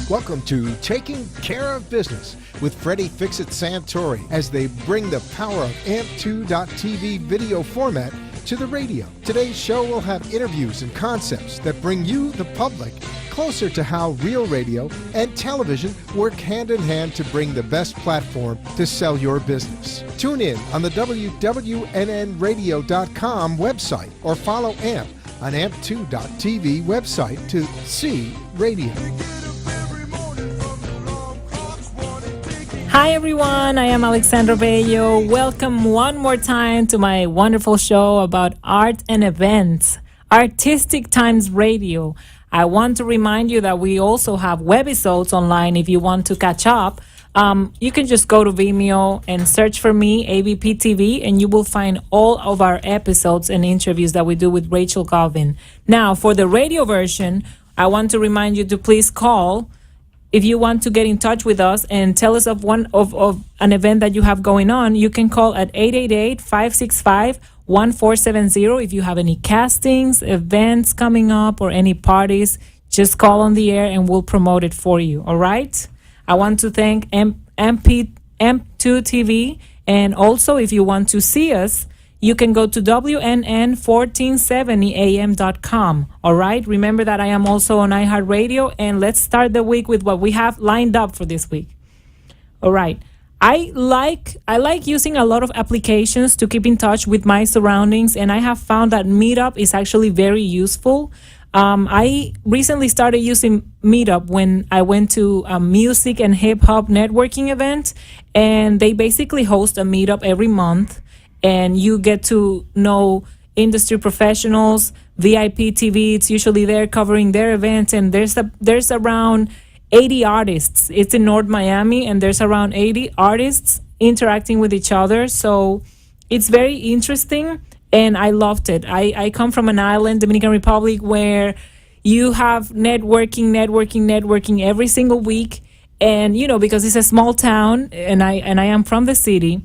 Welcome to Taking Care of Business with Freddie Fix-It Santori as they bring the power of AMP2.TV video format to the radio. Today's show will have interviews and concepts that bring you, the public, closer to how real radio and television work hand in hand to bring the best platform to sell your business. Tune in on the WWNNradio.com website or follow AMP on AMP2.TV website to see radio. Hi everyone, I am Alexandra Bello. Welcome one more time to my wonderful show about art and events, Artistic Times Radio. I want to remind you that we also have webisodes online if you want to catch up. You can just go to Vimeo and search for me, ABP TV, and you will find all of our episodes and interviews that we do with Rachel Galvin. Now, for the radio version, I want to remind you to please call if you want to get in touch with us and tell us of an event that you have going on. You can call at 888-565-1470. If you have any castings, events coming up, or any parties, just call on the air and we'll promote it for you. All right? I want to thank MP2 TV. And also, if you want to see us, you can go to WNN1470am.com. All right? Remember that I am also on iHeartRadio. And let's start the week with what we have lined up for this week. All right. I like using a lot of applications to keep in touch with my surroundings. And I have found that Meetup is actually very useful. I recently started using Meetup when I went to a music and hip hop networking event. And they basically host a Meetup every month. And you get to know industry professionals, VIP TV. It's usually there covering their events. And there's around 80 artists. It's in North Miami, and there's around 80 artists interacting with each other. So it's very interesting, and I loved it. I come from an island, Dominican Republic, where you have networking every single week. And, you know, because it's a small town, and I am from the city,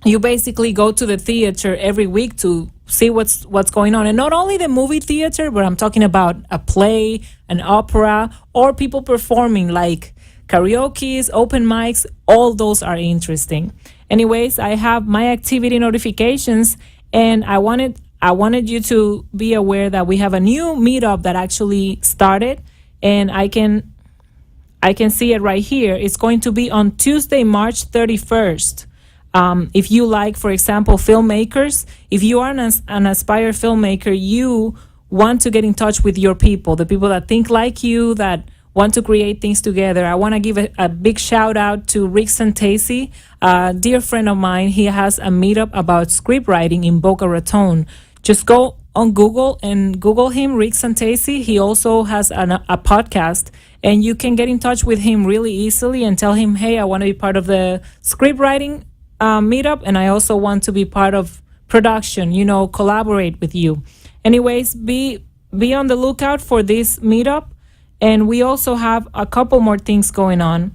you basically go to the theater every week to see what's going on. And not only the movie theater, but I'm talking about a play, an opera, or people performing like karaoke's, open mics. All those are interesting. Anyways, I have my activity notifications, and I wanted you to be aware that we have a new meetup that actually started, and I can see it right here. It's going to be on Tuesday, March 31st. If you like, for example, filmmakers, if you are an aspired filmmaker, you want to get in touch with your people, the people that think like you, that want to create things together. I want to give a big shout out to Rick Santesi, a dear friend of mine. He has a meetup about script writing in Boca Raton. Just go on Google and Google him, Rick Santesi. He also has a podcast, and you can get in touch with him really easily and tell him, hey, I want to be part of the script writing meetup, and I also want to be part of production, collaborate with you. Anyways, be on the lookout for this meetup. And we also have a couple more things going on.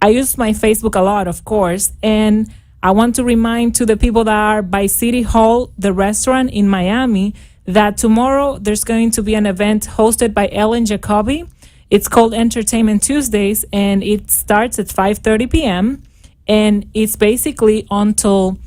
I use my Facebook a lot, of course, and I want to remind to the people that are by City Hall, the restaurant in Miami, that tomorrow there's going to be an event hosted by Ellen Jacoby. It's called Entertainment Tuesdays, and it starts at 5:30 p.m. And it's basically until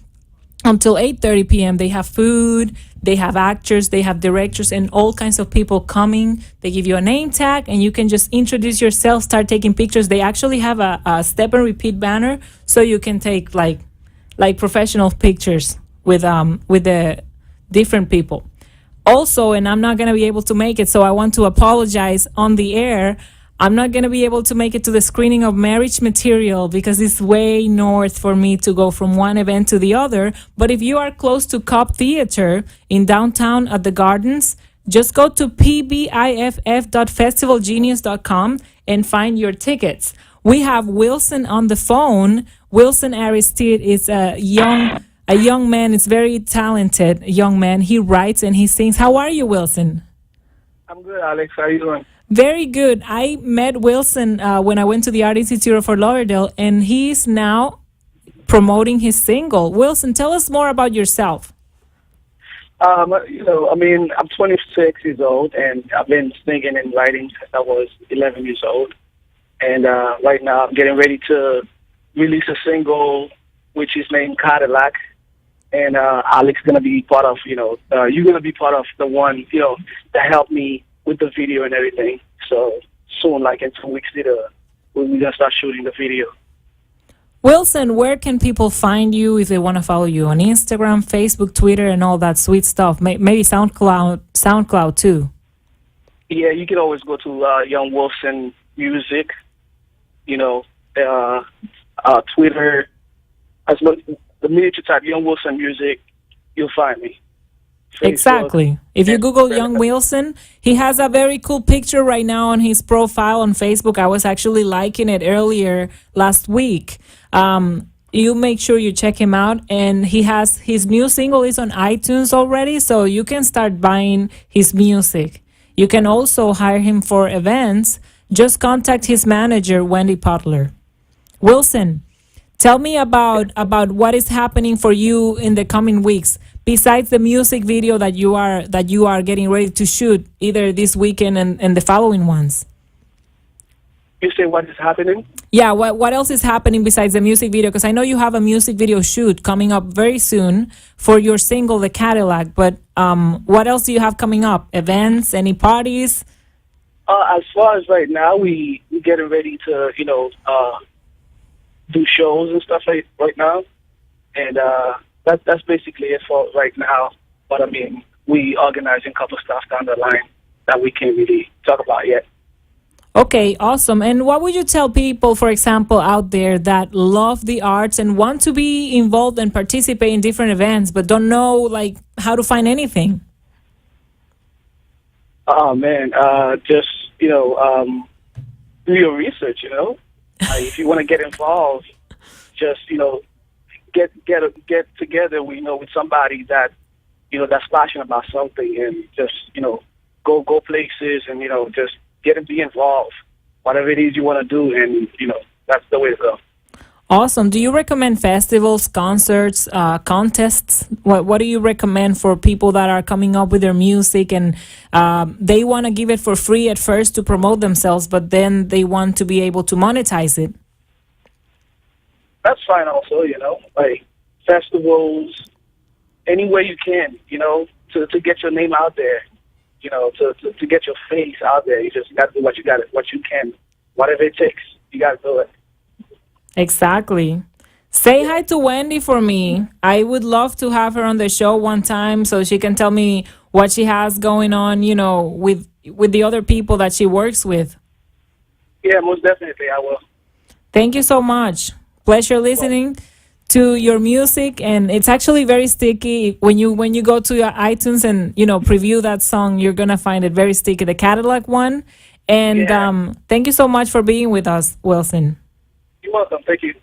8:30 p.m. They have food, they have actors, they have directors, and all kinds of people coming. They give you a name tag, and you can just introduce yourself, start taking pictures. They actually have a step and repeat banner, so you can take like professional pictures with the different people. Also, and I'm not going to be able to make it, so I want to apologize on the air. I'm not going to be able to make it to the screening of Marriage Material because it's way north for me to go from one event to the other. But if you are close to Cobb Theater in downtown at the Gardens, just go to pbiff.festivalgenius.com and find your tickets. We have Wilson on the phone. Wilson Aristide is a young man. It's very talented young man. He writes and he sings. How are you, Wilson? I'm good, Alex. How are you doing? Very good. I met Wilson when I went to the Art Institute of Fort Lauderdale, and he's now promoting his single. Wilson, tell us more about yourself. I'm 26 years old, and I've been singing and writing since I was 11 years old. And right now, I'm getting ready to release a single, which is named Cadillac. And Alex gonna be part of, you're gonna be part of the one, that helped me with the video and everything. So soon, like in 2 weeks later, we're gonna start shooting the video. Wilson, where can people find you if they want to follow you on Instagram, Facebook, Twitter, and all that sweet stuff? Maybe SoundCloud too. Yeah, you can always go to Young Wilson Music, Twitter. The minute you type Young Wilson Music, you'll find me. Facebook, exactly. If you Google Young Wilson, he has a very cool picture right now on his profile on Facebook. I was actually liking it earlier last week. You make sure you check him out, and he has his new single is on iTunes already, so you can start buying his music. You can also hire him for events. Just contact his manager, Wendy Potler. Wilson, tell me about what is happening for you in the coming weeks. Besides the music video that you are getting ready to shoot, either this weekend and the following ones. You say what is happening? Yeah, what else is happening besides the music video? Because I know you have a music video shoot coming up very soon for your single, The Cadillac. But what else do you have coming up? Events? Any parties? As far as right now, we getting ready to, do shows and stuff like right now. And that's basically it for right now. But, we organizing a couple stuff down the line that we can't really talk about yet. Okay, awesome. And what would you tell people, for example, out there that love the arts and want to be involved and participate in different events, but don't know how to find anything? Oh man, just do your research. If you want to get involved, just get together. With somebody that that's passionate about something, and just go places and just be involved, whatever it is you want to do, and that's the way to go. Awesome. Do you recommend festivals, concerts, contests? What do you recommend for people that are coming up with their music and they want to give it for free at first to promote themselves, but then they want to be able to monetize it? That's fine also, like festivals, any way you can, to get your name out there. To get your face out there, you just got to do what you can. Whatever it takes, you got to do it. Exactly. Say hi to Wendy for me. I would love to have her on the show one time so she can tell me what she has going on, with the other people that she works with. Yeah, most definitely, I will. Thank you so much. Pleasure listening to your music, and it's actually very sticky. When you go to your iTunes and preview that song, you're gonna find it very sticky, the Cadillac one. And thank you so much for being with us, Wilson. You're welcome. Thank you.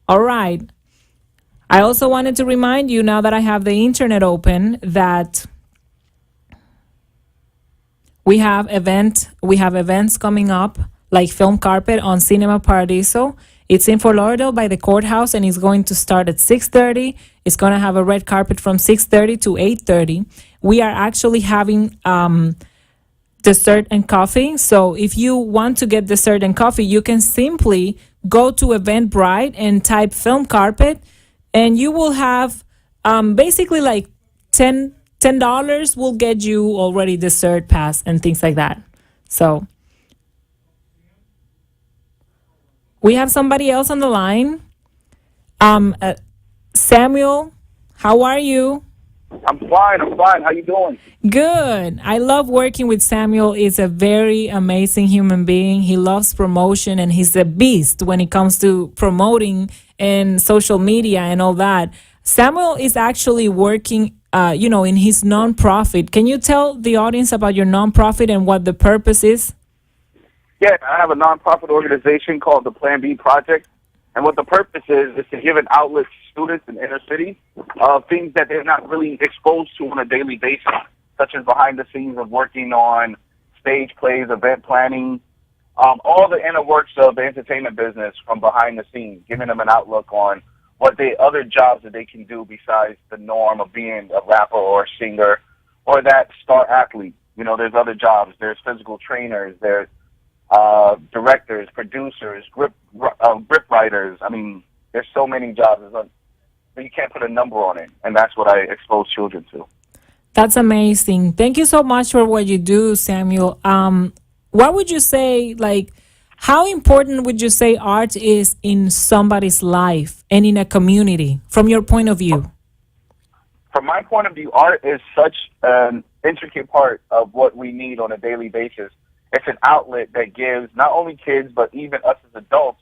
All right. I also wanted to remind you, now that I have the internet open, that we have events coming up, like Film Carpet on Cinema Paradiso. It's in Fort Lauderdale by the courthouse, and it's going to start at 6:30. It's going to have a red carpet from 6:30 to 8:30. We are actually having dessert and coffee. So if you want to get dessert and coffee, you can simply go to Eventbrite and type Film Carpet, and you will have basically like $10 will get you already dessert pass and things like that. So we have somebody else on the line. Samuel, how are you? I'm fine. How you doing? Good. I love working with Samuel. He's a very amazing human being. He loves promotion, and he's a beast when it comes to promoting and social media and all that. Samuel is actually working, in his nonprofit. Can you tell the audience about your nonprofit and what the purpose is? Yeah, I have a nonprofit organization called the Plan B Project. And what the purpose is to give an outlet to students in inner cities of things that they're not really exposed to on a daily basis, such as behind the scenes of working on stage plays, event planning, all the inner works of the entertainment business from behind the scenes, giving them an outlook on other jobs that they can do besides the norm of being a rapper or a singer or that star athlete. You know, there's other jobs. There's physical trainers. There's directors, producers, grip writers. I mean, there's so many jobs. You can't put a number on it, and that's what I expose children to. That's amazing. Thank you so much for what you do, Samuel. What would you say, like, how important would you say art is in somebody's life and in a community, from your point of view? From my point of view, art is such an intricate part of what we need on a daily basis. It's an outlet that gives not only kids, but even us as adults,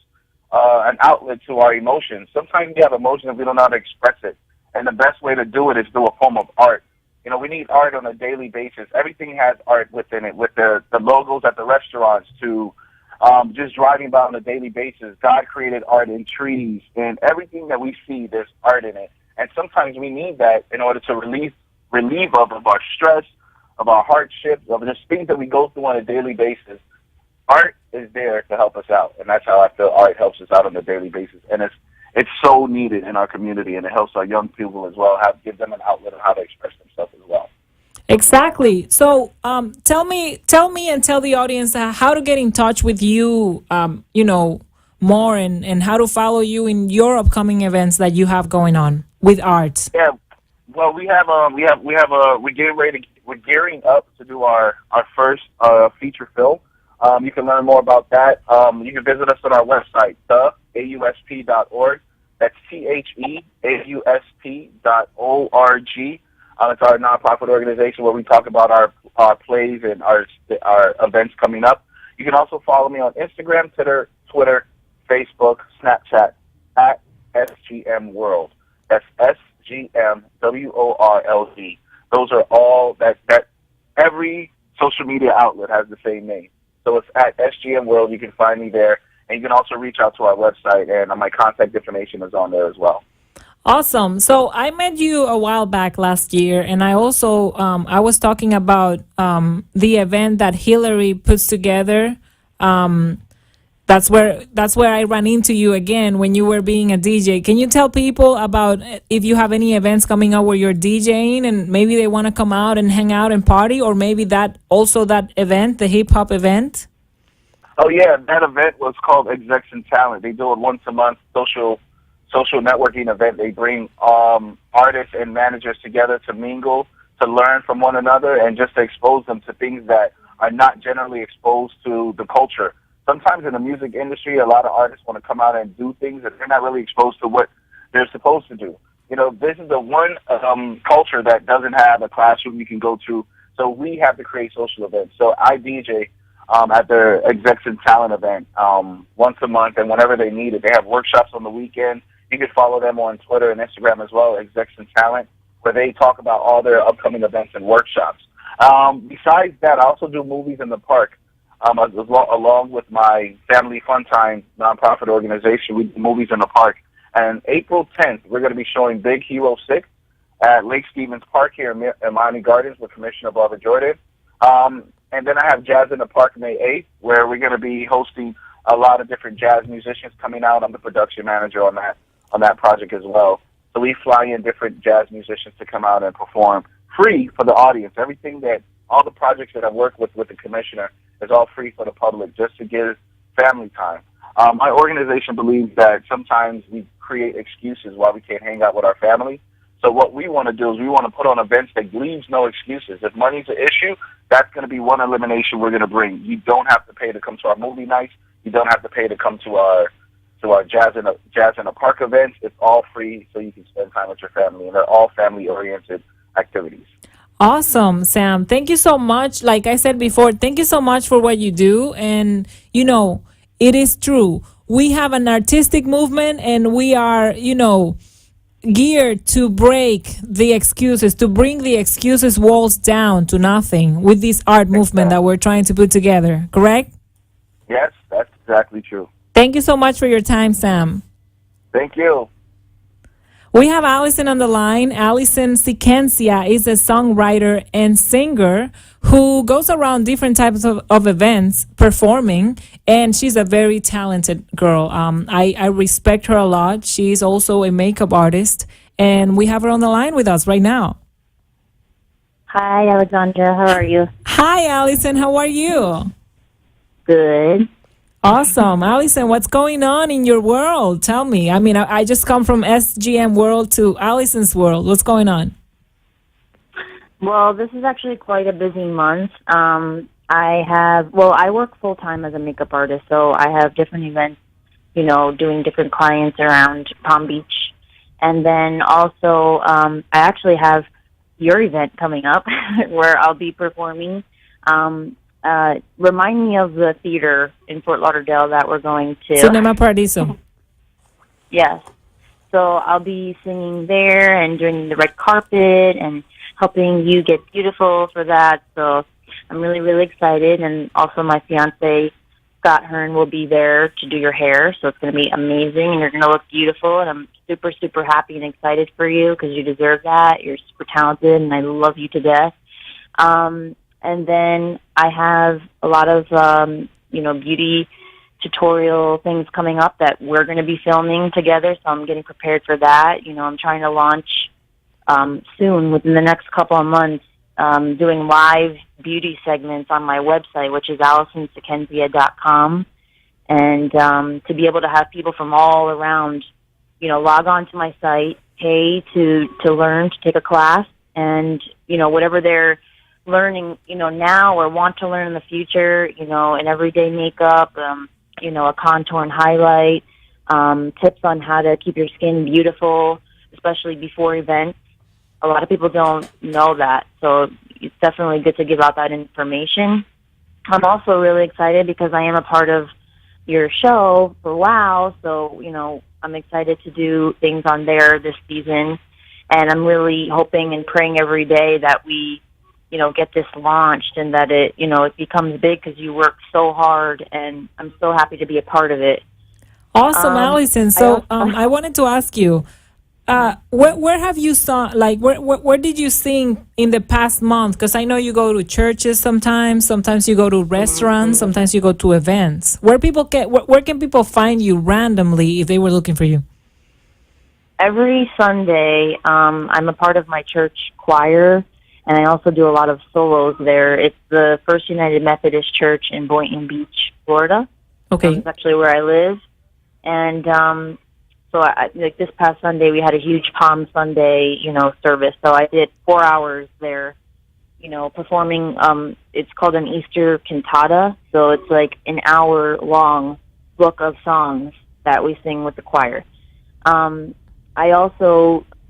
an outlet to our emotions. Sometimes we have emotions and we don't know how to express it. And the best way to do it is through a form of art. You know, we need art on a daily basis. Everything has art within it, with the logos at the restaurants to just driving by on a daily basis. God created art in trees, and everything that we see, there's art in it. And sometimes we need that in order to relieve of our stress, of our hardships, of the things that we go through on a daily basis. Art is there to help us out, and that's how I feel art helps us out on a daily basis. And it's so needed in our community, and it helps our young people as well, give them an outlet of how to express themselves as well. Exactly. So tell me and tell the audience how to get in touch with you, more and how to follow you in your upcoming events that you have going on with art. Yeah. Well, we're gearing up to do our first feature film. You can learn more about that. You can visit us on our website, theausp.org. That's theausp.org. It's our nonprofit organization where we talk about our plays and our events coming up. You can also follow me on Instagram, Twitter, Facebook, Snapchat at SGM World. That's SGMWORLD. Those are all that every social media outlet has the same name. So it's at SGM World. You can find me there. And you can also reach out to our website, and my contact information is on there as well. Awesome. So I met you a while back last year, and I also I was talking about the event that Hillary puts together. That's where I ran into you again when you were being a DJ. Can you tell people about if you have any events coming up where you're DJing and maybe they want to come out and hang out and party, or maybe that event, the hip hop event? Oh yeah, that event was called Execs and Talent. They do it once a month, social networking event. They bring artists and managers together to mingle, to learn from one another, and just to expose them to things that are not generally exposed to the culture. Sometimes in the music industry, a lot of artists want to come out and do things that they're not really exposed to what they're supposed to do. You know, this is the one culture that doesn't have a classroom you can go to, so we have to create social events. So I DJ at the Execs and Talent event once a month, and whenever they need it. They have workshops on the weekend. You can follow them on Twitter and Instagram as well, Execs and Talent, where they talk about all their upcoming events and workshops. Besides that, I also do movies in the park. Along with my Family Fun Time nonprofit organization, we do movies in the park. And April 10th, we're going to be showing Big Hero 6 at Lake Stevens Park here in Miami Gardens with permission of Barbara Jordan. And then I have Jazz in the Park May 8th, where we're going to be hosting a lot of different jazz musicians coming out. I'm the production manager on that project as well. So we fly in different jazz musicians to come out and perform free for the audience. All the projects that I work with the commissioner is all free for the public, just to give family time. My organization believes that sometimes we create excuses why we can't hang out with our family. So what we want to do is we want to put on events that leaves no excuses. If money's an issue, that's going to be one elimination we're going to bring. You don't have to pay to come to our movie nights. You don't have to pay to come to our jazz in a park events. It's all free, so you can spend time with your family, and they're all family-oriented activities. Awesome, Sam. Thank you so much. Like I said before, thank you so much for what you do. And, it is true. We have an artistic movement, and we are, geared to break the excuses, to bring the excuses walls down to nothing with this art movement that we're trying to put together. Correct? Yes, that's exactly true. Thank you so much for your time, Sam. Thank you. We have Allison on the line. Allison Sikencia is a songwriter and singer who goes around different types of events performing, and she's a very talented girl. I respect her a lot. She's also a makeup artist, and we have her on the line with us right now. Hi, Alexandra. How are you? Hi, Allison. How are you? Good. Awesome. Allison, what's going on in your world? Tell me. I mean, I just come from SGM world to Allison's world. What's going on? Well, this is actually quite a busy month. I work full-time as a makeup artist, so I have different events, doing different clients around Palm Beach. And then also, I actually have your event coming up where I'll be performing. Remind me of the theater in Fort Lauderdale that we're going to. Cinema Paradiso. Yes. So I'll be singing there and doing the red carpet and helping you get beautiful for that. So I'm really, really excited. And also my fiance, Scott Hearn, will be there to do your hair. So it's going to be amazing and you're going to look beautiful. And I'm super, super happy and excited for you because you deserve that. You're super talented and I love you to death. And then I have a lot of, beauty tutorial things coming up that we're going to be filming together. So I'm getting prepared for that. I'm trying to launch soon, within the next couple of months, doing live beauty segments on my website, which is AllisonSikenzia.com. And to be able to have people from all around, log on to my site, pay to learn, to take a class, and, whatever they're learning, now or want to learn in the future, in everyday makeup, a contour and highlight, tips on how to keep your skin beautiful, especially before events. A lot of people don't know that, so it's definitely good to give out that information. I'm also really excited because I am a part of your show for WOW, so, I'm excited to do things on there this season, and I'm really hoping and praying every day that we get this launched and that it becomes big because you work so hard and I'm so happy to be a part of it. Awesome, Allison. So I wanted to ask you, where have you where did you sing in the past month? Because I know you go to churches sometimes you go to restaurants, sometimes you go to events. Where can people find you randomly if they were looking for you? Every Sunday, I'm a part of my church choir. And I also do a lot of solos there. It's the First United Methodist Church in Boynton Beach, Florida. Okay. That's actually where I live. And like this past Sunday, we had a huge Palm Sunday, service. So I did 4 hours there, performing. It's called an Easter cantata. So it's like an hour-long book of songs that we sing with the choir.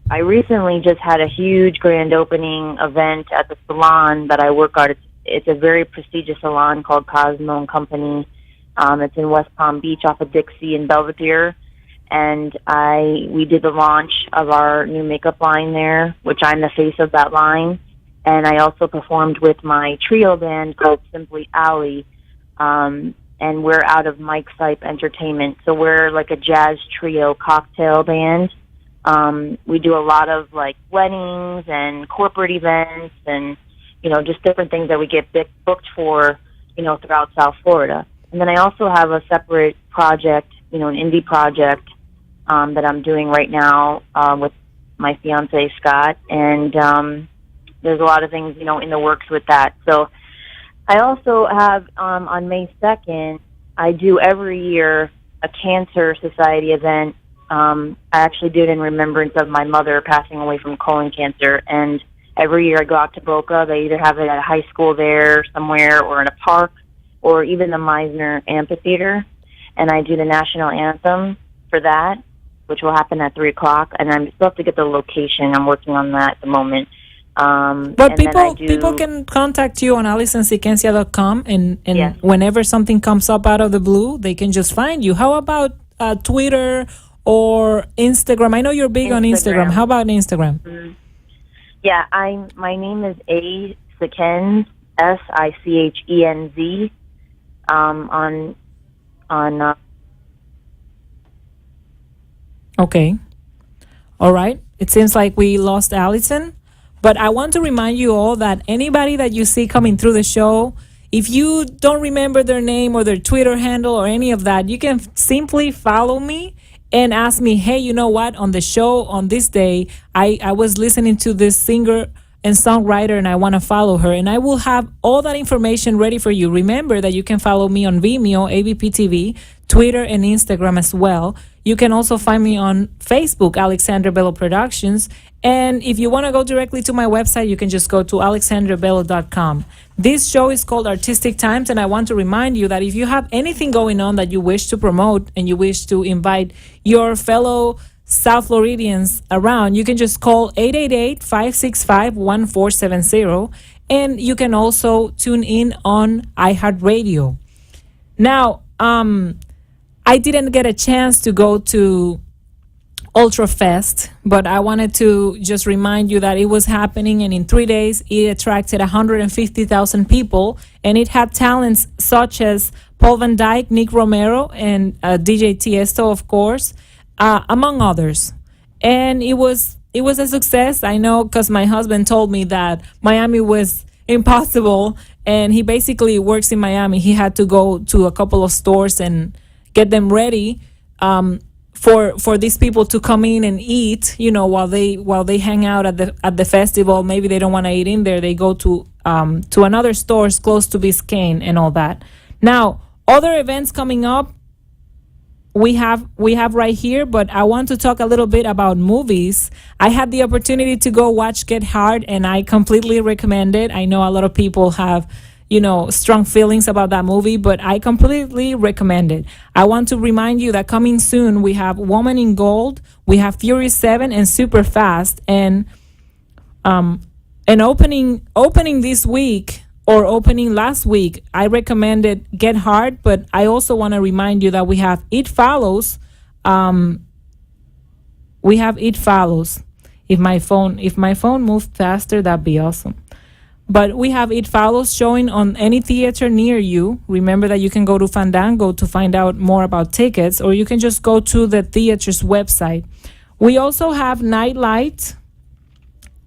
I recently just had a huge grand opening event at the salon that I work at. It's a very prestigious salon called Cosmo and Company. It's in West Palm Beach off of Dixie and Belvedere. And we did the launch of our new makeup line there, which I'm the face of that line. And I also performed with my trio band called Simply Allie. And we're out of Mike Sipe Entertainment. So we're like a jazz trio cocktail band. We do a lot of like weddings and corporate events and, just different things that we get booked for, throughout South Florida. And then I also have a separate project, an indie project, that I'm doing right now, with my fiance, Scott. And, there's a lot of things, in the works with that. So I also have, on May 2nd, I do every year a Cancer Society event. I actually do it in remembrance of my mother passing away from colon cancer. And every year I go out to Boca. They either have it at a high school there somewhere or in a park or even the Meisner Amphitheater. And I do the national anthem for that, which will happen at 3 o'clock. And I still have to get the location. I'm working on that at the moment. But people can contact you on AllisonSikencia.com and yes. Whenever something comes up out of the blue, they can just find you. How about Twitter or Instagram? I know you're big on Instagram. How about Instagram? Mm-hmm. Yeah, my name is A Sikenz, Sicenz, on Okay. All right. it seems like we lost Allison. But I want to remind you all that anybody that you see coming through the show, if you don't remember their name or their Twitter handle or any of that, you can simply follow me and ask me, hey, you know what? On the show on this day, I was listening to this singer and songwriter and I want to follow her. And I will have all that information ready for you. Remember that you can follow me on Vimeo, ABP Twitter, and Instagram as well. You can also find me on Facebook, Alexandra Bello Productions. And if you want to go directly to my website, you can just go to alexandrabello.com. This show is called Artistic Times, and I want to remind you that if you have anything going on that you wish to promote and you wish to invite your fellow South Floridians around, you can just call 888-565-1470, and you can also tune in on iHeartRadio. Now, I didn't get a chance to go to Ultra Fest, but I wanted to just remind you that it was happening, and in 3 days it attracted 150,000 people, and it had talents such as Paul Van Dyke, Nick Romero, and DJ Tiesto, of course, among others. And it was a success. I know, because my husband told me that Miami was impossible, and he basically works in Miami. He had to go to a couple of stores and get them ready for these people to come in and eat, while they hang out at the festival. Maybe they don't want to eat in there. They go to another stores close to Biscayne and all that. Now, other events coming up, we have right here, but I want to talk a little bit about movies. I had the opportunity to go watch Get Hard, and I completely recommend it. I know a lot of people have strong feelings about that movie, but I completely recommend it. I want to remind you that coming soon, we have Woman in Gold, we have Fury 7 and Super Fast, and opening this week, or opening last week, I recommended Get Hard, but I also want to remind you that we have It Follows. We have It Follows. If my phone moved faster, that'd be awesome. But we have It Follows showing on any theater near you. Remember that you can go to Fandango to find out more about tickets, or you can just go to the theater's website. We also have Nightlight.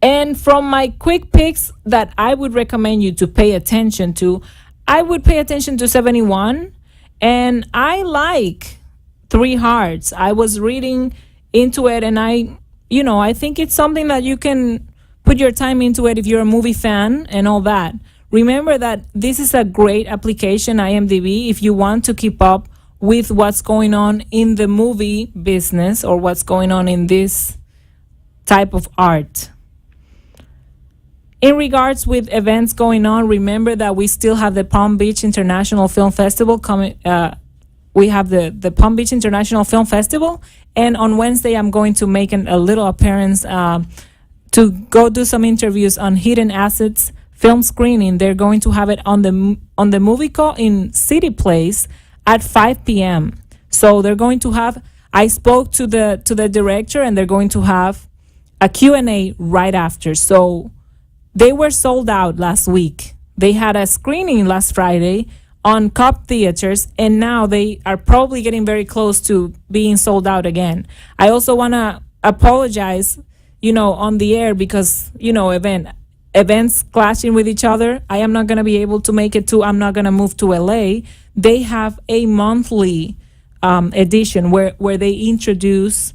And from my quick picks that I would recommend you to pay attention to, I would pay attention to 71. And I like Three Hearts. I was reading into it, and I think it's something that you can put your time into it if you're a movie fan and all that. Remember that this is a great application, IMDb, if you want to keep up with what's going on in the movie business or what's going on in this type of art. In regards with events going on, remember that we still have the Palm Beach International Film Festival coming. We have the Palm Beach International Film Festival, and on Wednesday I'm going to make a little appearance to go do some interviews on Hidden Assets film screening. They're going to have it on the Movico in City Place at 5 p.m. So they're going to have. I spoke to the director, and they're going to have a Q&A right after. So they were sold out last week. They had a screening last Friday on Cobb Theaters, and now they are probably getting very close to being sold out again. I also want to apologize, on the air, because, events clashing with each other. I am not going to be able to make it I'm not going to move to LA. They have a monthly edition where they introduce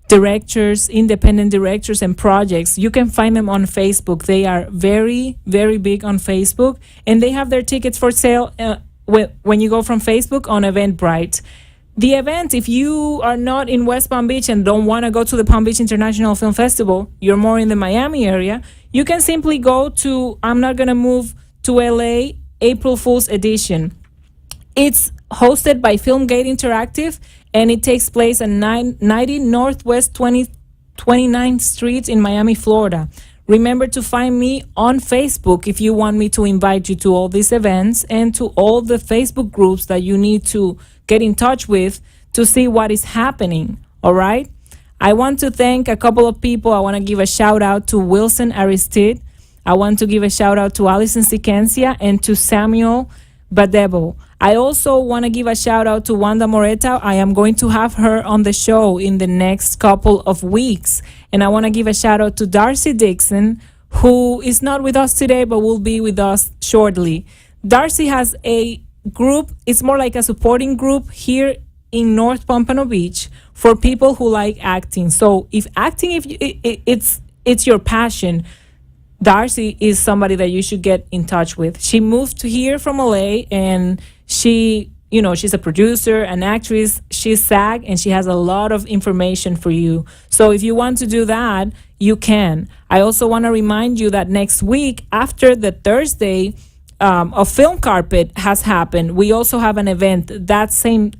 directors, independent directors, and projects. You can find them on Facebook. They are very, very big on Facebook, and they have their tickets for sale when you go from Facebook on Eventbrite. The event, if you are not in West Palm Beach and don't want to go to the Palm Beach International Film Festival, you're more in the Miami area, you can simply go to I'm Not Gonna Move to LA April Fool's Edition. It's hosted by Filmgate Interactive, and it takes place at 90 Northwest 29th Street in Miami, Florida. Remember to find me on Facebook if you want me to invite you to all these events and to all the Facebook groups that you need to get in touch with to see what is happening, all right? I want to thank a couple of people. I want to give a shout out to Wilson Aristide. I want to give a shout out to Alison Sikencia and to Samuel Badebo. I also want to give a shout out to Wanda Moreta. I am going to have her on the show in the next couple of weeks. And I want to give a shout out to Darcy Dixon, who is not with us today, but will be with us shortly. Darcy has a group. It's more like a supporting group here in North Pompano Beach for people who like acting. So if acting, it's your passion, Darcy is somebody that you should get in touch with. She moved to here from LA, and she's a producer, an actress. She's SAG, and she has a lot of information for you. So if you want to do that, you can. I also want to remind you that next week, after the Thursday, a film carpet has happened. We also have an event that same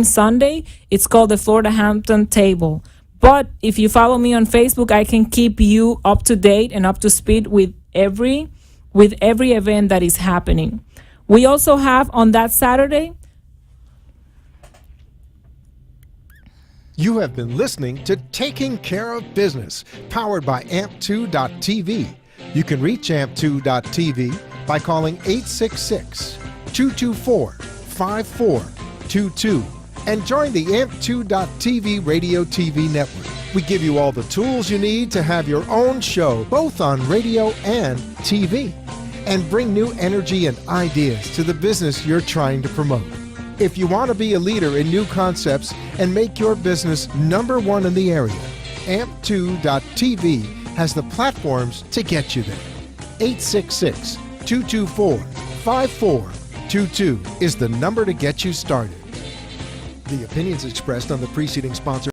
Sunday. It's called the Florida Hampton Table. But if you follow me on Facebook, I can keep you up to date and up to speed with every event that is happening. We also have on that Saturday. You have been listening to Taking Care of Business, powered by AMP2.tv. You can reach AMP2.tv by calling 866-224-5422 and join the AMP2.tv radio TV network. We give you all the tools you need to have your own show, both on radio and TV, and bring new energy and ideas to the business you're trying to promote. If you want to be a leader in new concepts and make your business #1 in the area, AMP2.tv has the platforms to get you there. 866-224-5422 is the number to get you started. The opinions expressed on the preceding sponsor